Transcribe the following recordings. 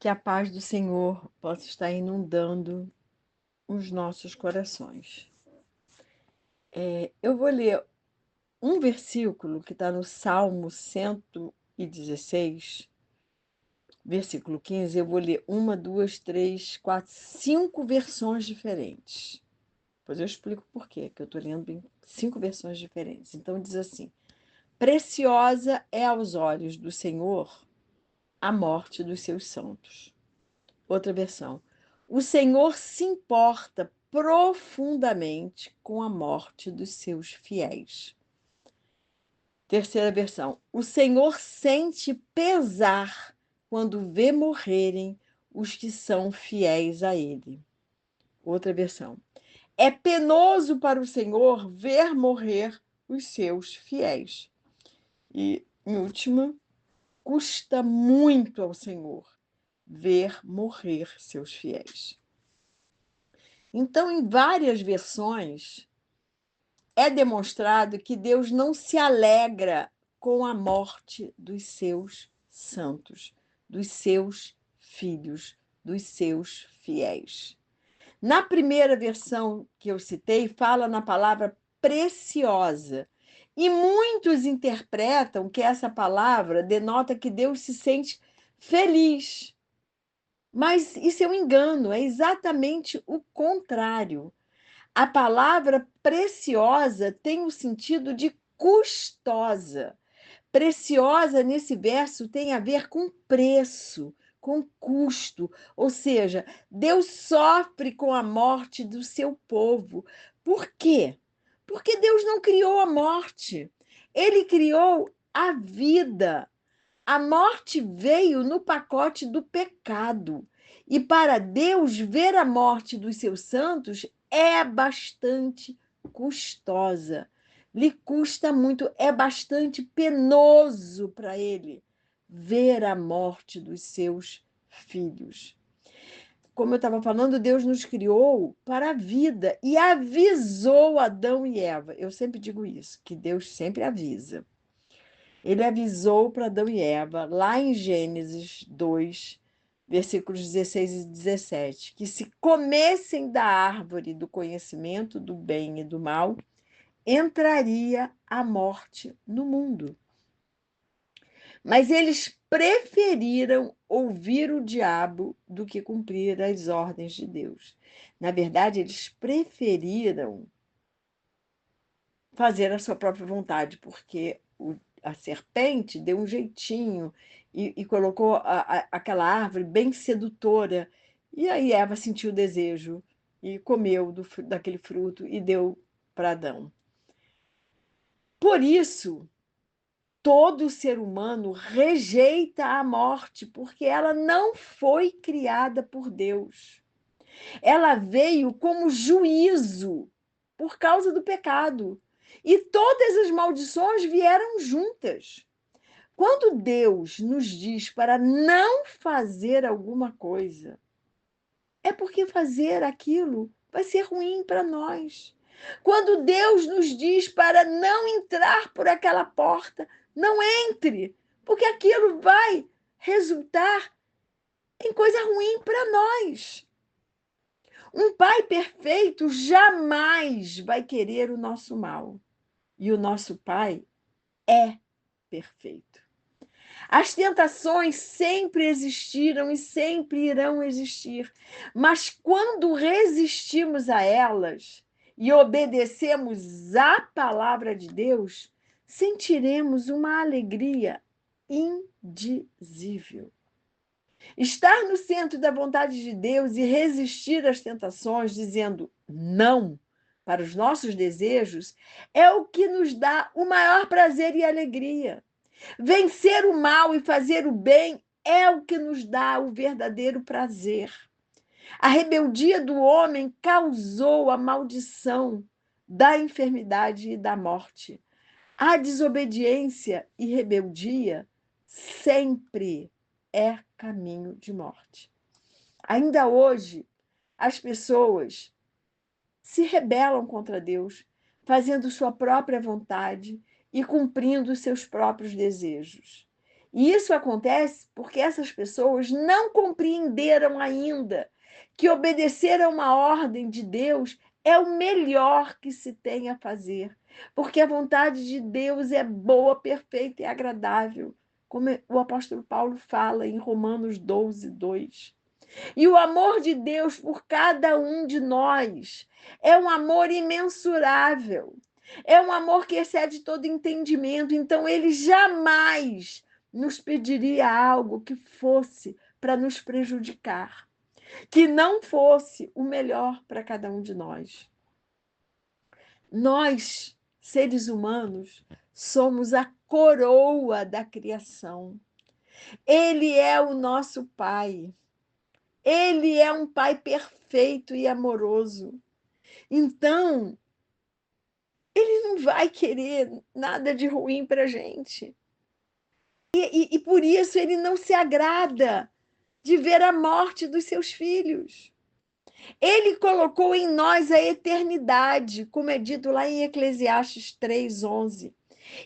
Que a paz do Senhor possa estar inundando os nossos corações. Eu vou ler um versículo que está no Salmo 116, versículo 15. Eu vou ler uma, duas, três, quatro, cinco versões diferentes. Depois eu explico por quê, que eu estou lendo em cinco versões diferentes. Então diz assim: Preciosa é aos olhos do Senhor a morte dos seus santos. Outra versão: o Senhor se importa profundamente com a morte dos seus fiéis. Terceira versão: o Senhor sente pesar quando vê morrerem os que são fiéis a Ele. Outra versão: é penoso para o Senhor ver morrer os seus fiéis. E, em última, custa muito ao Senhor ver morrer seus fiéis. Então, em várias versões, é demonstrado que Deus não se alegra com a morte dos seus santos, dos seus filhos, dos seus fiéis. Na primeira versão que eu citei, fala na palavra preciosa. E muitos interpretam que essa palavra denota que Deus se sente feliz. Mas isso é um engano, é exatamente o contrário. A palavra preciosa tem o sentido de custosa. Preciosa, nesse verso, tem a ver com preço, com custo. Ou seja, Deus sofre com a morte do seu povo. Por quê? Porque Deus não criou a morte. Ele criou a vida. A morte veio no pacote do pecado. E para Deus, ver a morte dos seus santos é bastante custosa. Lhe custa muito, é bastante penoso para ele ver a morte dos seus filhos. Como eu estava falando, Deus nos criou para a vida e avisou Adão e Eva. Eu sempre digo isso, que Deus sempre avisa. Ele avisou para Adão e Eva, lá em Gênesis 2, versículos 16 e 17, que se comessem da árvore do conhecimento do bem e do mal, entraria a morte no mundo. Mas eles preferiram ouvir o diabo do que cumprir as ordens de Deus. Na verdade, eles preferiram fazer a sua própria vontade, porque a serpente deu um jeitinho e colocou aquela árvore bem sedutora. E aí Eva sentiu o desejo e comeu daquele fruto e deu para Adão. Por isso, todo ser humano rejeita a morte, porque ela não foi criada por Deus. Ela veio como juízo por causa do pecado. E todas as maldições vieram juntas. Quando Deus nos diz para não fazer alguma coisa, é porque fazer aquilo vai ser ruim para nós. Quando Deus nos diz para não entrar por aquela porta, não entre, porque aquilo vai resultar em coisa ruim para nós. Um pai perfeito jamais vai querer o nosso mal. E o nosso pai é perfeito. As tentações sempre existiram e sempre irão existir, mas quando resistimos a elas e obedecemos à palavra de Deus, sentiremos uma alegria indizível. Estar no centro da vontade de Deus e resistir às tentações, dizendo não para os nossos desejos, é o que nos dá o maior prazer e alegria. Vencer o mal e fazer o bem é o que nos dá o verdadeiro prazer. A rebeldia do homem causou a maldição da enfermidade e da morte. A desobediência e rebeldia sempre é caminho de morte. Ainda hoje, as pessoas se rebelam contra Deus, fazendo sua própria vontade e cumprindo seus próprios desejos. E isso acontece porque essas pessoas não compreenderam ainda que obedecer a uma ordem de Deus é o melhor que se tem a fazer, porque a vontade de Deus é boa, perfeita e agradável, como o apóstolo Paulo fala em Romanos 12, 2. E o amor de Deus por cada um de nós é um amor imensurável. É um amor que excede todo entendimento. Então, ele jamais nos pediria algo que fosse para nos prejudicar, que não fosse o melhor para cada um de nós. Nós, seres humanos, somos a coroa da criação. Ele é o nosso Pai. Ele é um pai perfeito e amoroso. Então, ele não vai querer nada de ruim para a gente. E por isso ele não se agrada de ver a morte dos seus filhos. Ele colocou em nós a eternidade, como é dito lá em Eclesiastes 3:11.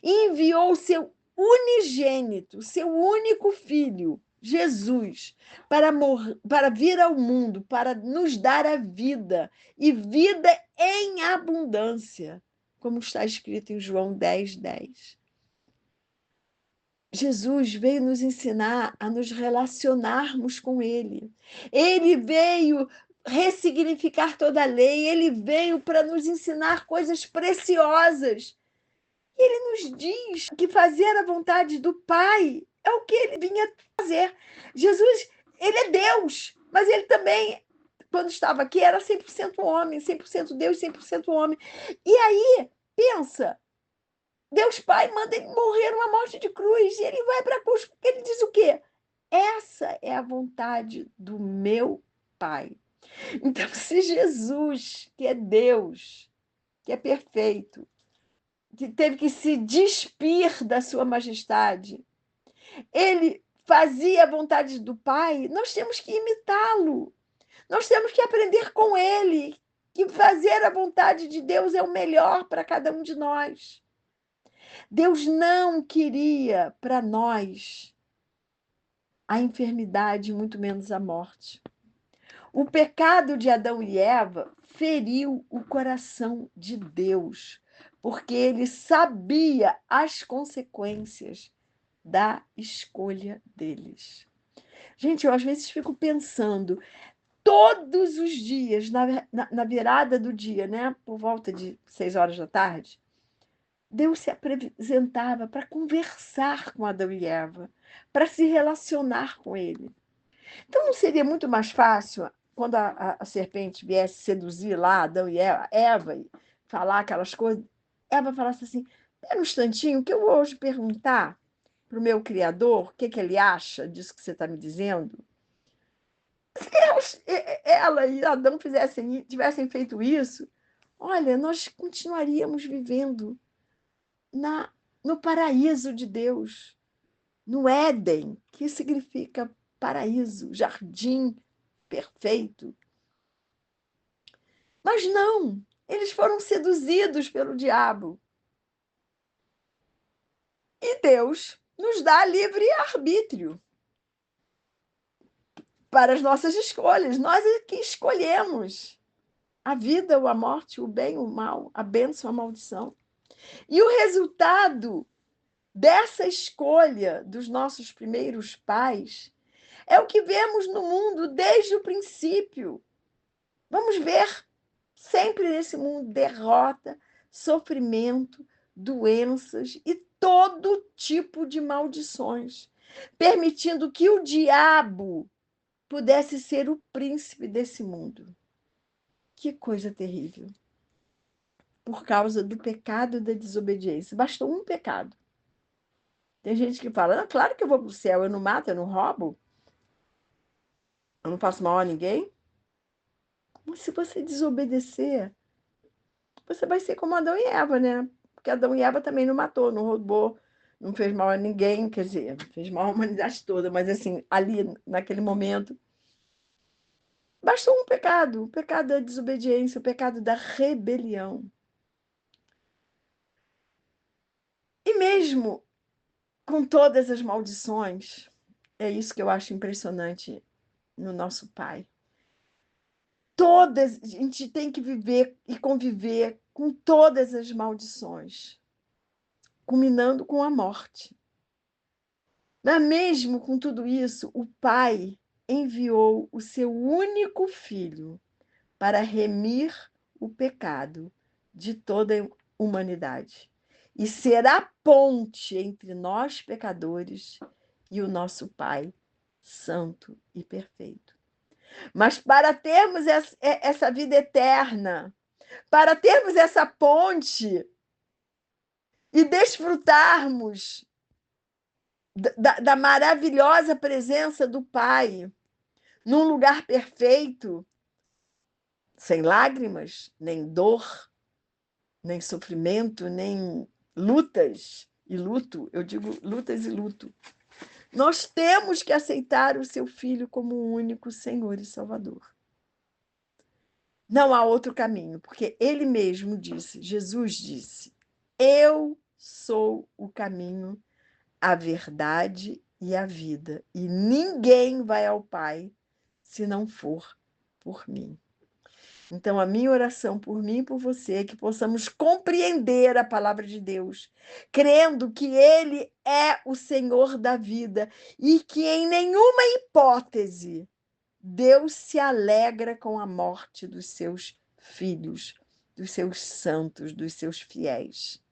E enviou o seu unigênito, seu único filho, Jesus, para vir ao mundo, para nos dar a vida, e vida em abundância, como está escrito em João 10:10. Jesus veio nos ensinar a nos relacionarmos com Ele. Ele veio ressignificar toda a lei, ele veio para nos ensinar coisas preciosas. Ele nos diz que fazer a vontade do Pai é o que ele vinha fazer. Jesus, ele é Deus, mas ele também, quando estava aqui, era 100% homem, 100% Deus, 100% homem. E aí, pensa, Deus Pai manda ele morrer numa morte de cruz, e ele vai para a cruz, porque ele diz o quê? Essa é a vontade do meu Pai. Então, se Jesus, que é Deus, que é perfeito, que teve que se despir da sua majestade, ele fazia a vontade do Pai, nós temos que imitá-lo. Nós temos que aprender com ele que fazer a vontade de Deus é o melhor para cada um de nós. Deus não queria para nós a enfermidade, muito menos a morte. O pecado de Adão e Eva feriu o coração de Deus, porque ele sabia as consequências da escolha deles. Gente, eu às vezes fico pensando, todos os dias, na virada do dia, né, por volta de 6 horas da tarde, Deus se apresentava para conversar com Adão e Eva, para se relacionar com ele. Então, não seria muito mais fácil, quando a serpente viesse seduzir lá Adão e Eva e falar aquelas coisas, Eva falasse assim, espera um instantinho, que eu vou hoje perguntar para o meu Criador o que ele acha disso que você está me dizendo? Se ela e Adão tivessem feito isso, olha, nós continuaríamos vivendo no paraíso de Deus, no Éden, que significa paraíso, jardim perfeito. Mas não, eles foram seduzidos pelo diabo. E Deus nos dá livre-arbítrio para as nossas escolhas. Nós é que escolhemos a vida ou a morte, o bem ou o mal, a bênção ou a maldição. E o resultado dessa escolha dos nossos primeiros pais é o que vemos no mundo desde o princípio. Vamos ver sempre nesse mundo derrota, sofrimento, doenças e todo tipo de maldições, permitindo que o diabo pudesse ser o príncipe desse mundo. Que coisa terrível. Por causa do pecado da desobediência. Bastou um pecado. Tem gente que fala, claro que eu vou para o céu, eu não mato, eu não roubo, eu não faço mal a ninguém. Mas se você desobedecer, você vai ser como Adão e Eva, né? Porque Adão e Eva também não matou, não roubou, não fez mal a ninguém, quer dizer, fez mal à humanidade toda, mas assim, ali, naquele momento, bastou um pecado, o pecado da desobediência, o pecado da rebelião. E mesmo com todas as maldições. É isso que eu acho impressionante no nosso Pai. Todas, a gente tem que viver e conviver com todas as maldições, culminando com a morte. Mas mesmo com tudo isso, o Pai enviou o seu único filho para remir o pecado de toda a humanidade e ser a ponte entre nós, pecadores, e o nosso Pai santo e perfeito. Mas para termos essa vida eterna, para termos essa ponte e desfrutarmos da maravilhosa presença do Pai num lugar perfeito, sem lágrimas, nem dor, nem sofrimento, nem lutas e luto, eu digo lutas e luto. Nós temos que aceitar o seu Filho como o único Senhor e Salvador. Não há outro caminho, porque ele mesmo disse, Jesus disse, eu sou o caminho, a verdade e a vida, e ninguém vai ao Pai se não for por mim. Então, a minha oração por mim e por você é que possamos compreender a palavra de Deus, crendo que Ele é o Senhor da vida e que em nenhuma hipótese Deus se alegra com a morte dos seus filhos, dos seus santos, dos seus fiéis.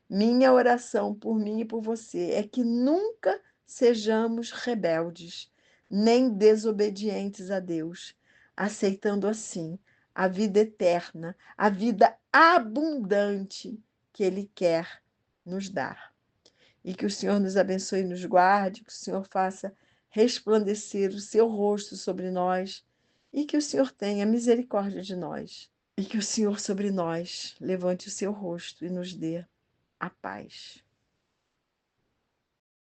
Minha oração por mim e por você é que nunca sejamos rebeldes, nem desobedientes a Deus, aceitando assim a vida eterna, a vida abundante que Ele quer nos dar. E que o Senhor nos abençoe e nos guarde, que o Senhor faça resplandecer o seu rosto sobre nós e que o Senhor tenha misericórdia de nós. E que o Senhor sobre nós levante o seu rosto e nos dê a paz.